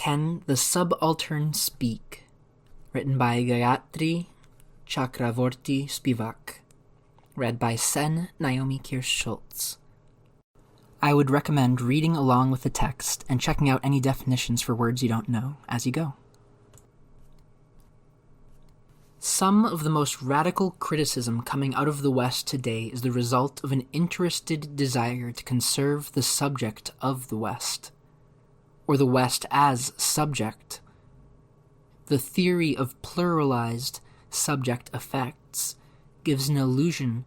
Can the Subaltern Speak? Written by Gayatri, Chakravorty, Spivak. Read by Sen Naomi Kirsch-Schultz. I would recommend reading along with the text and checking out any definitions for words you don't know as you go. Some of the most radical criticism coming out of the West today is the result of an interested desire to conserve the subject of the West, or the West as subject. The theory of pluralized subject effects gives an illusion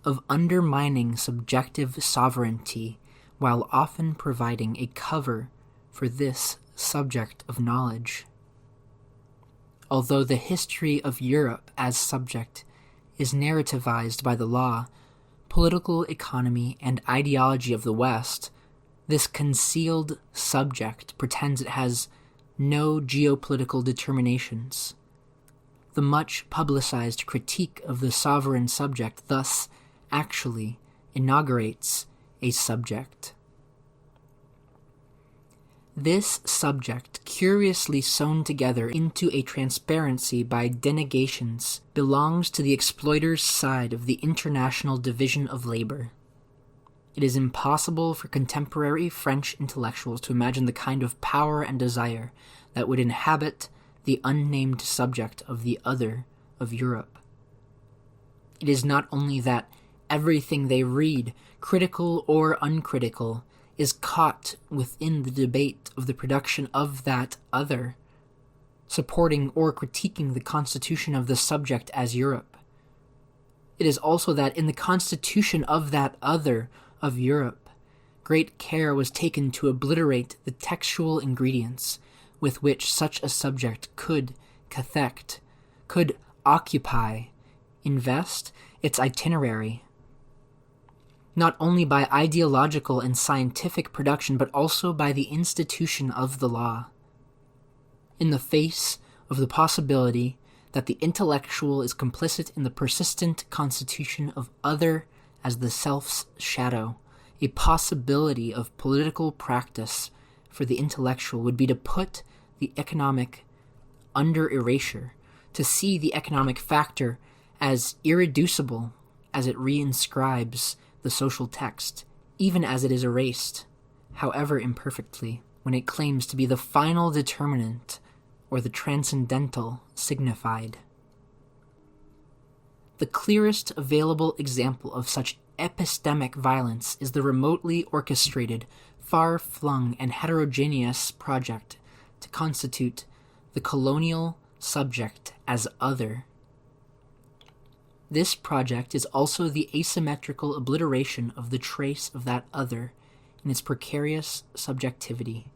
of undermining subjective sovereignty while often providing a cover for this subject of knowledge. Although the history of Europe as subject is narrativized by the law, political economy, and ideology of the West, this concealed subject pretends it has no geopolitical determinations. The much publicized critique of the sovereign subject thus actually inaugurates a subject. This subject, curiously sewn together into a transparency by denegations, belongs to the exploiter's side of the international division of labor. It is impossible for contemporary French intellectuals to imagine the kind of power and desire that would inhabit the unnamed subject of the other of Europe. It is not only that everything they read, critical or uncritical, is caught within the debate of the production of that other, supporting or critiquing the constitution of the subject as Europe. It is also that in the constitution of that other of Europe, great care was taken to obliterate the textual ingredients with which such a subject could cathect, could occupy, invest its itinerary, not only by ideological and scientific production, but also by the institution of the law. In the face of the possibility that the intellectual is complicit in the persistent constitution of other as the self's shadow, a possibility of political practice for the intellectual would be to put the economic under erasure, to see the economic factor as irreducible as it reinscribes the social text, even as it is erased, however imperfectly, when it claims to be the final determinant or the transcendental signified. The clearest available example of such epistemic violence is the remotely orchestrated, far-flung, and heterogeneous project to constitute the colonial subject as other. This project is also the asymmetrical obliteration of the trace of that other in its precarious subjectivity.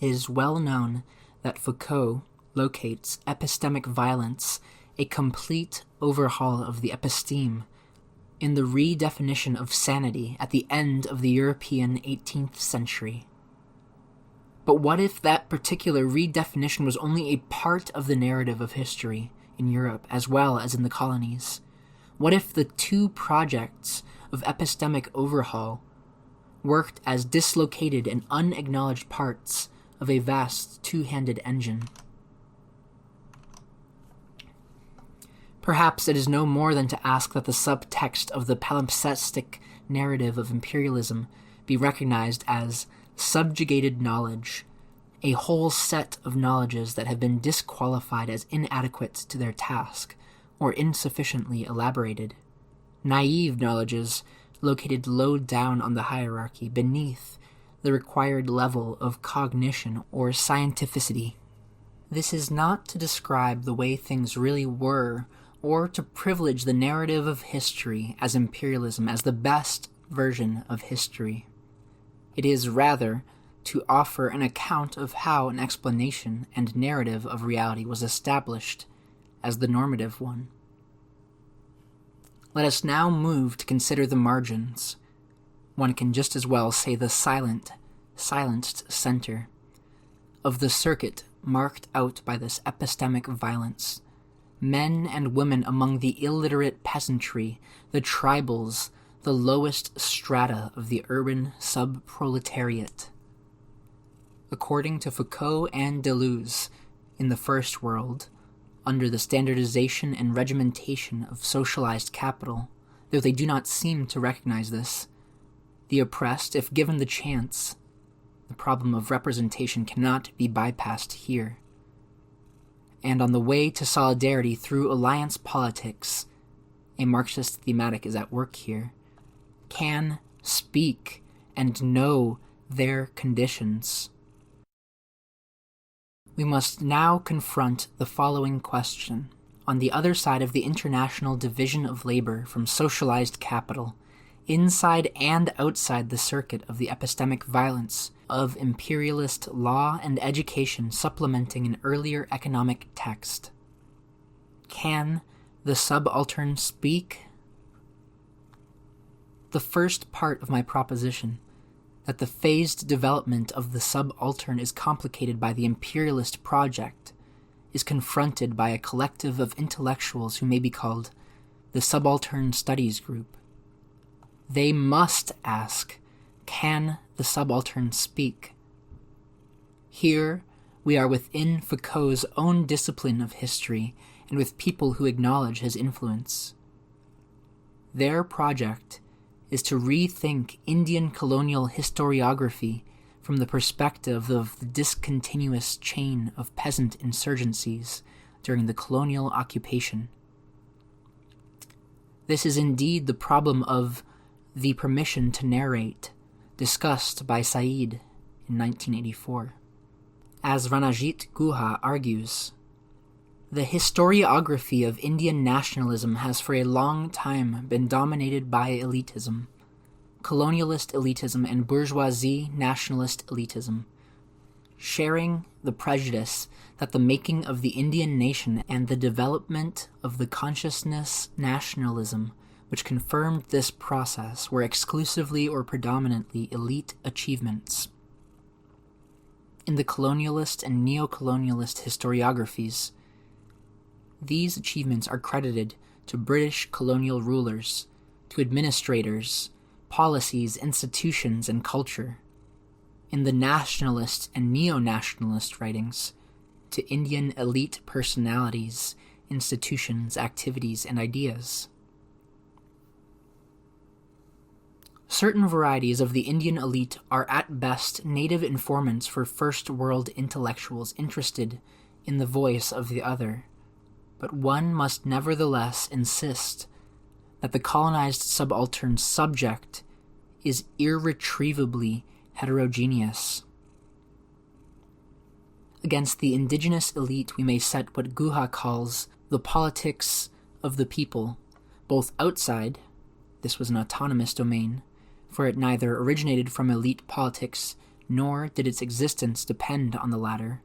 It is well known that Foucault locates epistemic violence, a complete overhaul of the episteme, in the redefinition of sanity at the end of the European 18th century. But what if that particular redefinition was only a part of the narrative of history in Europe as well as in the colonies? What if the two projects of epistemic overhaul worked as dislocated and unacknowledged parts of a vast two-handed engine? Perhaps it is no more than to ask that the subtext of the palimpsestic narrative of imperialism be recognized as subjugated knowledge, a whole set of knowledges that have been disqualified as inadequate to their task or insufficiently elaborated, naive knowledges located low down on the hierarchy beneath the required level of cognition or scientificity. This is not to describe the way things really were or to privilege the narrative of history as imperialism as the best version of history. It is rather to offer an account of how an explanation and narrative of reality was established as the normative one. Let us now move to consider the margins. One can just as well say the silenced center of the circuit marked out by this epistemic violence. Men and women among the illiterate peasantry, the tribals, the lowest strata of the urban sub-proletariat. according to Foucault and Deleuze, in the First World, under the standardization and regimentation of socialized capital, though they do not seem to recognize this. The oppressed, if given the chance, the problem of representation cannot be bypassed here. And on the way to solidarity through alliance politics, a Marxist thematic is at work here, can speak and know their conditions. We must now confront the following question. On the other side of the international division of labor from socialized capital, inside and outside the circuit of the epistemic violence of imperialist law and education supplementing an earlier economic text, can the subaltern speak? The first part of my proposition, that the phased development of the subaltern is complicated by the imperialist project, is confronted by a collective of intellectuals who may be called the Subaltern Studies Group. They must ask, can the subaltern speak? Here we are within Foucault's own discipline of history and with people who acknowledge his influence. Their project is to rethink Indian colonial historiography from the perspective of the discontinuous chain of peasant insurgencies during the colonial occupation. This is indeed the problem of the permission to narrate, discussed by Said in 1984. As Ranajit Guha argues, the historiography of Indian nationalism has for a long time been dominated by elitism, colonialist elitism and bourgeoisie nationalist elitism, sharing the prejudice that the making of the Indian nation and the development of the consciousness nationalism which confirmed this process were exclusively or predominantly elite achievements. In the colonialist and neo-colonialist historiographies, these achievements are credited to British colonial rulers, to administrators, policies, institutions, and culture. In the nationalist and neo-nationalist writings, to Indian elite personalities, institutions, activities, and ideas. Certain varieties of the Indian elite are at best native informants for First World intellectuals interested in the voice of the other, but one must nevertheless insist that the colonized subaltern subject is irretrievably heterogeneous. Against the indigenous elite we may set what Guha calls the politics of the people, both outside, this was an autonomous domain, for it neither originated from elite politics nor did its existence depend on the latter,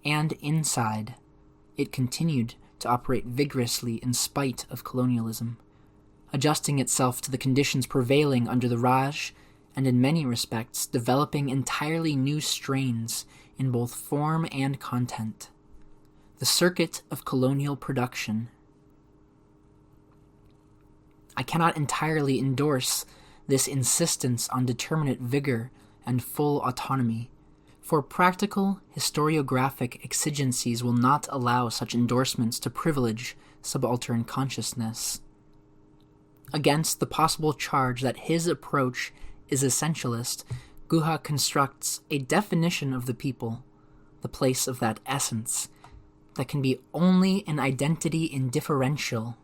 and inside, it continued to operate vigorously in spite of colonialism, adjusting itself to the conditions prevailing under the Raj, and in many respects developing entirely new strains in both form and content. The circuit of colonial production. I cannot entirely endorse this insistence on determinate vigor and full autonomy, for practical historiographic exigencies will not allow such endorsements to privilege subaltern consciousness. Against the possible charge that his approach is essentialist, Guha constructs a definition of the people, the place of that essence, that can be only an identity indifferential.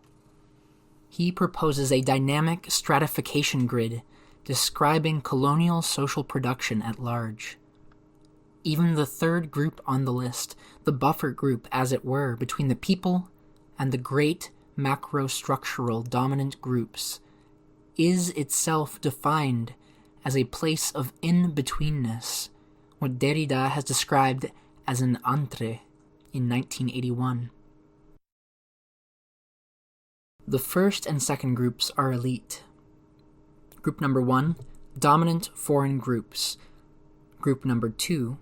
He proposes a dynamic stratification grid describing colonial social production at large. Even the third group on the list, the buffer group as it were between the people and the great macro-structural dominant groups, is itself defined as a place of in-betweenness, what Derrida has described as an entre in 1981. The first and second groups are elite. Group number 1, dominant foreign groups. Group number 2,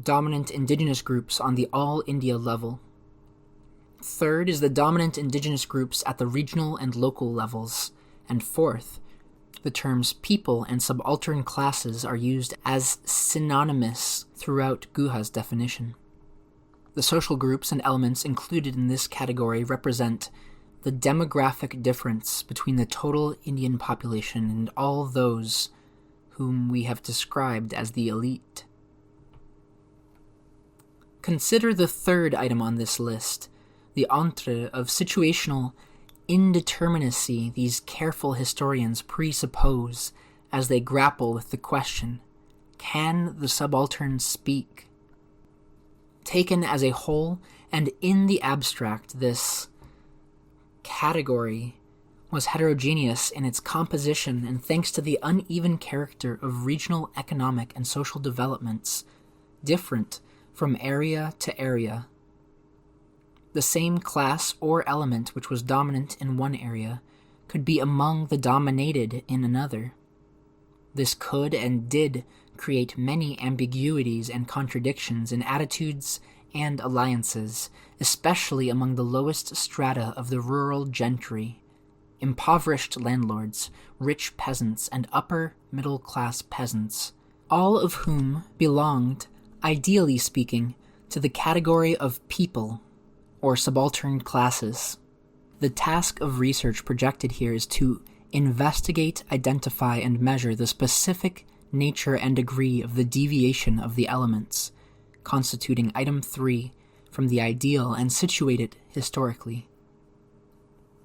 dominant indigenous groups on the all-India level. Third is the dominant indigenous groups at the regional and local levels. And fourth, The terms people and subaltern classes are used as synonymous throughout Guha's definition. The social groups and elements included in this category represent the demographic difference between the total Indian population and all those whom we have described as the elite. Consider the third item on this list, the entre of situational indeterminacy these careful historians presuppose as they grapple with the question, can the subaltern speak? Taken as a whole and in the abstract, this category was heterogeneous in its composition, and thanks to the uneven character of regional economic and social developments, different from area to area. The same class or element which was dominant in one area could be among the dominated in another. This could and did create many ambiguities and contradictions in attitudes and alliances, especially among the lowest strata of the rural gentry, impoverished landlords, rich peasants, and upper middle-class peasants, all of whom belonged, ideally speaking, to the category of people, or subaltern classes. The task of research projected here is to investigate, identify, and measure the specific nature and degree of the deviation of the elements, constituting item 3 from the ideal and situate it historically.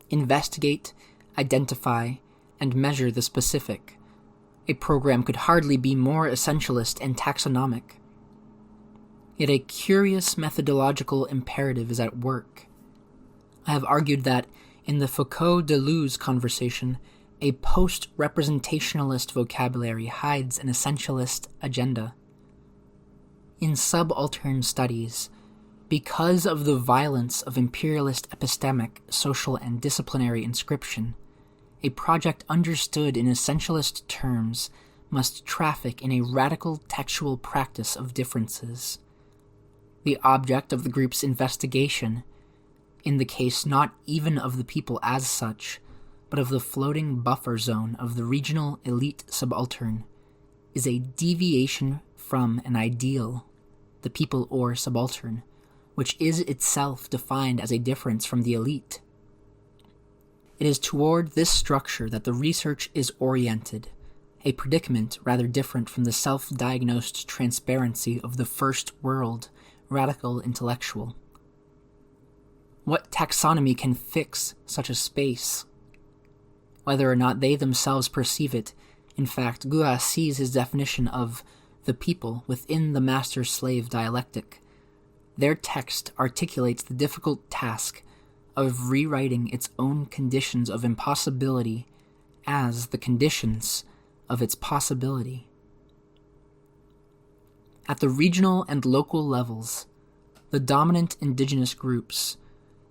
Investigate, identify, and measure the specific. A program could hardly be more essentialist and taxonomic. Yet a curious methodological imperative is at work. I have argued that, in the Foucault-Deleuze conversation, a post-representationalist vocabulary hides an essentialist agenda. In subaltern studies, because of the violence of imperialist epistemic, social, and disciplinary inscription, a project understood in essentialist terms must traffic in a radical textual practice of differences. The object of the group's investigation, in the case not even of the people as such, but of the floating buffer zone of the regional elite subaltern, is a deviation from an ideal, the people or subaltern, which is itself defined as a difference from the elite. It is toward this structure that the research is oriented, a predicament rather different from the self-diagnosed transparency of the first world radical intellectual. What taxonomy can fix such a space? Whether or not they themselves perceive it, in fact, Guha sees his definition of the people within the master-slave dialectic. Their text articulates the difficult task of rewriting its own conditions of impossibility as the conditions of its possibility. At the regional and local levels, the dominant indigenous groups,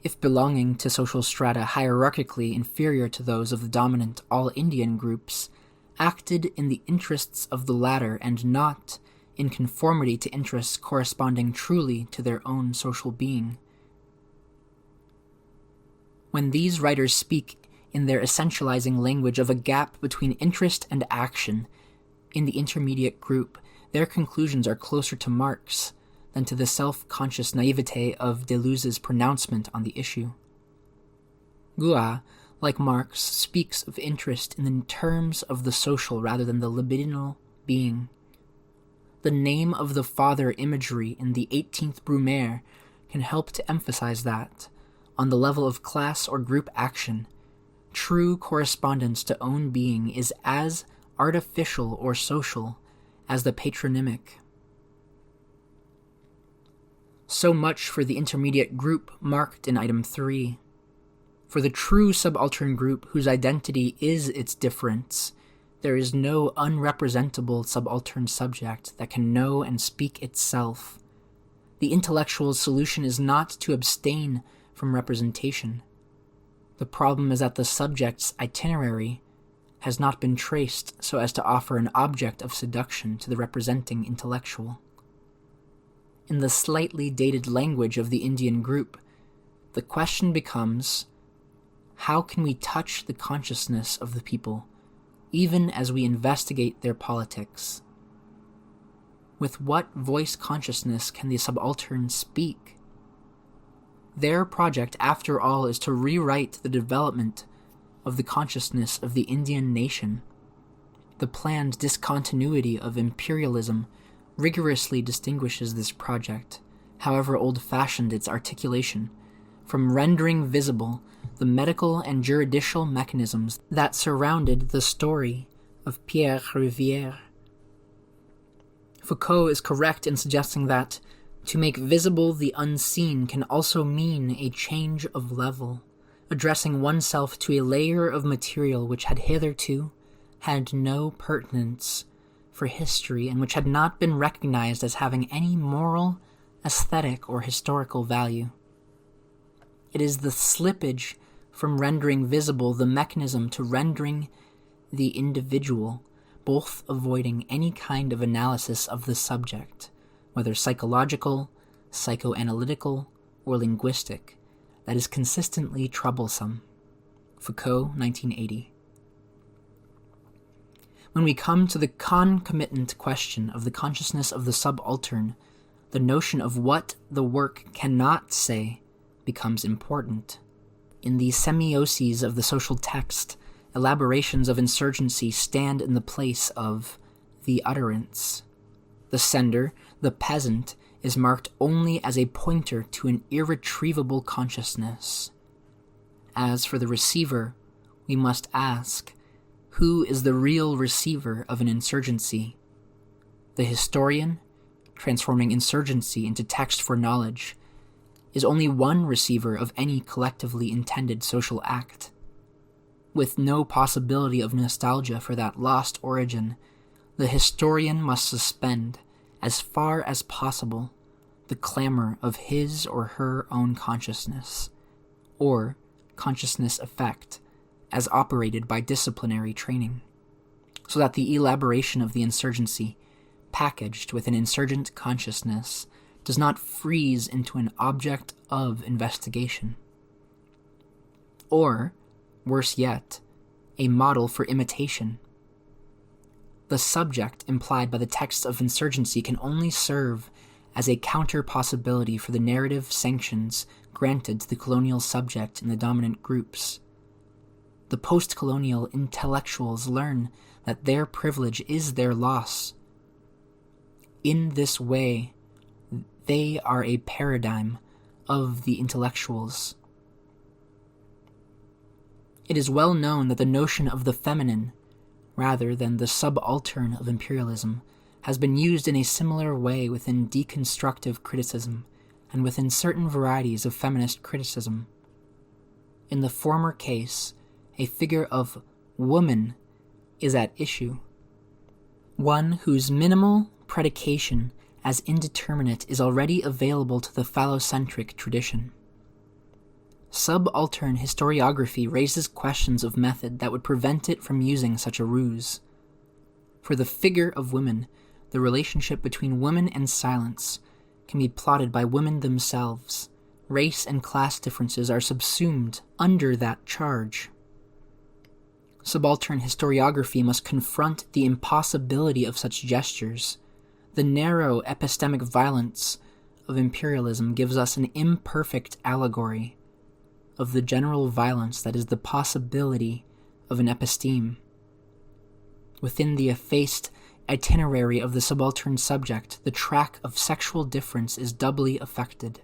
if belonging to social strata hierarchically inferior to those of the dominant all-Indian groups, acted in the interests of the latter and not in conformity to interests corresponding truly to their own social being. When these writers speak in their essentializing language of a gap between interest and action in the intermediate group, their conclusions are closer to Marx than to the self-conscious naivete of Deleuze's pronouncement on the issue. Guha, like Marx, speaks of interest in the terms of the social rather than the libidinal being. The name of the father imagery in the 18th Brumaire can help to emphasize that, on the level of class or group action, true correspondence to own being is as artificial or social as the patronymic. So much for the intermediate group marked in item 3. For the true subaltern group whose identity is its difference, there is no unrepresentable subaltern subject that can know and speak itself. The intellectual solution is not to abstain from representation. The problem is that the subject's itinerary has not been traced so as to offer an object of seduction to the representing intellectual. In the slightly dated language of the Indian group, the question becomes, how can we touch the consciousness of the people, even as we investigate their politics. With what voice consciousness can the subaltern speak? Their project, after all, is to rewrite the development of the consciousness of the Indian nation. The planned discontinuity of imperialism rigorously distinguishes this project, however old-fashioned its articulation, from rendering visible the medical and juridical mechanisms that surrounded the story of Pierre Rivière. Foucault is correct in suggesting that to make visible the unseen can also mean a change of level, addressing oneself to a layer of material which had hitherto had no pertinence for history and which had not been recognized as having any moral, aesthetic, or historical value. It is the slippage from rendering visible the mechanism to rendering the individual, both avoiding any kind of analysis of the subject, whether psychological, psychoanalytical, or linguistic, that is consistently troublesome. Foucault, 1980. When we come to the concomitant question of the consciousness of the subaltern, the notion of what the work cannot say becomes important. In the semioses of the social text, elaborations of insurgency stand in the place of the utterance. The sender, the peasant, is marked only as a pointer to an irretrievable consciousness. As for the receiver, we must ask, who is the real receiver of an insurgency? The historian, transforming insurgency into text for knowledge, is only one receiver of any collectively intended social act. With no possibility of nostalgia for that lost origin, the historian must suspend, as far as possible, the clamor of his or her own consciousness, or consciousness effect, as operated by disciplinary training, so that the elaboration of the insurgency, packaged with an insurgent consciousness, does not freeze into an object of investigation. Or, worse yet, a model for imitation. The subject implied by the text of insurgency can only serve as a counter possibility for the narrative sanctions granted to the colonial subject in the dominant groups. The post-colonial intellectuals learn that their privilege is their loss. In this way, they are a paradigm of the intellectuals. It is well known that the notion of the feminine, rather than the subaltern of imperialism, has been used in a similar way within deconstructive criticism and within certain varieties of feminist criticism. In the former case, a figure of woman is at issue, one whose minimal predication as indeterminate is already available to the phallocentric tradition. Subaltern historiography raises questions of method that would prevent it from using such a ruse. For the figure of women, the relationship between women and silence can be plotted by women themselves. Race and class differences are subsumed under that charge. Subaltern historiography must confront the impossibility of such gestures. The narrow epistemic violence of imperialism gives us an imperfect allegory of the general violence that is the possibility of an episteme. Within the effaced itinerary of the subaltern subject, the track of sexual difference is doubly affected.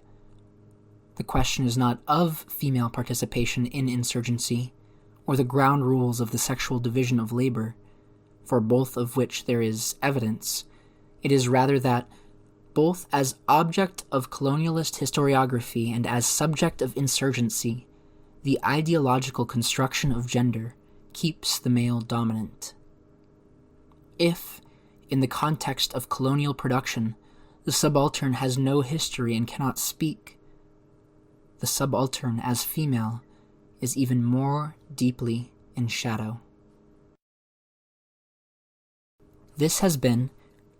The question is not of female participation in insurgency, or the ground rules of the sexual division of labor, for both of which there is evidence. It is rather that, both as object of colonialist historiography and as subject of insurgency, the ideological construction of gender keeps the male dominant. If, in the context of colonial production, the subaltern has no history and cannot speak, the subaltern as female is even more deeply in shadow. This has been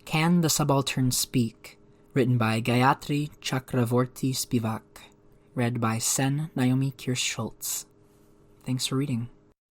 Can the Subaltern Speak? Written by Gayatri Chakravorty Spivak. Read by Sen Naomi Kirsch-Schultz. Thanks for reading.